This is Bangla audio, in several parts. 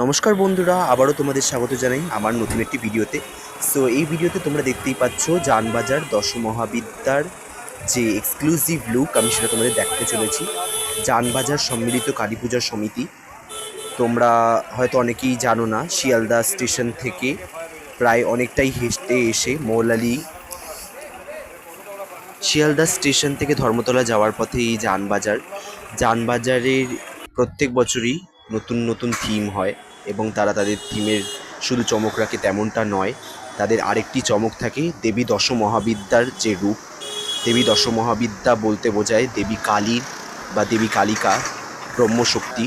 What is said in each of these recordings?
নমস্কার বন্ধুরা, আবারও তোমাদের স্বাগত জানাই আমার নতুন একটি ভিডিওতে। সো এই ভিডিওতে তোমরা দেখতেই পাচ্ছ জানবাজার দশমহাবিদ্যার যে এক্সক্লুসিভ লুক, আমি সেটা তোমাদের দেখাতে চলেছি। জানবাজার সম্মিলিত কালী পূজা সমিতি, তোমরা হয়তো অনেকেই জানো না, শিয়ালদা স্টেশন থেকে প্রায় অনেকটাই হেঁটে এসে শিয়ালদা স্টেশন থেকে ধর্মতলা যাওয়ার পথে এই জানবাজারের প্রত্যেক বছরই নতুন নতুন থিম হয় এবং তারা তাদের থিমের শুধু চমক রাখে তেমনটা নয়, তাদের আরেকটি চমক থাকে দেবী দশমহাবিদ্যার যে রূপ। দেবী দশমহাবিদ্যা বলতে বোঝায় দেবী কালীর বা দেবী কালিকা ব্রহ্মশক্তি,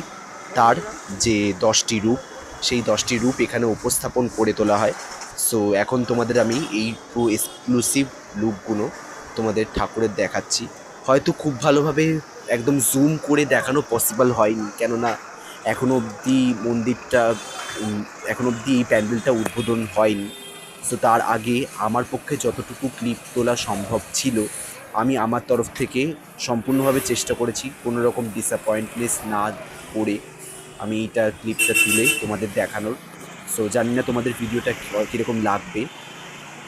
তার যে 10টি রূপ, সেই 10টি রূপ এখানে উপস্থাপন করে তোলা হয়। সো এখন তোমাদের আমি এই এক্সক্লুসিভ লুকগুলো তোমাদের ঠাকুরের দেখাচ্ছি। হয়তো খুব ভালোভাবে একদম জুম করে দেখানো পসিবল হয়নি, কেননা এখনও অবধি মন্দিরটা এখনও অবধি এই প্যান্ডেলটা উদ্বোধন হয়নি। সো তার আগে আমার পক্ষে যতটুকু ক্লিপ তোলা সম্ভব ছিল আমি আমার তরফ থেকে সম্পূর্ণভাবে চেষ্টা করেছি, কোনো রকম ডিসঅ্যাপয়েন্টনেস না করে আমি এইটা ক্লিপটা তুলে তোমাদের দেখানোর। সো জানি না তোমাদের ভিডিওটা কীরকম লাগবে।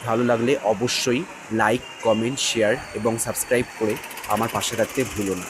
ভালো লাগলে অবশ্যই লাইক, কমেন্ট, শেয়ার এবং সাবস্ক্রাইব করে আমার পাশে থাকতে ভুলো না।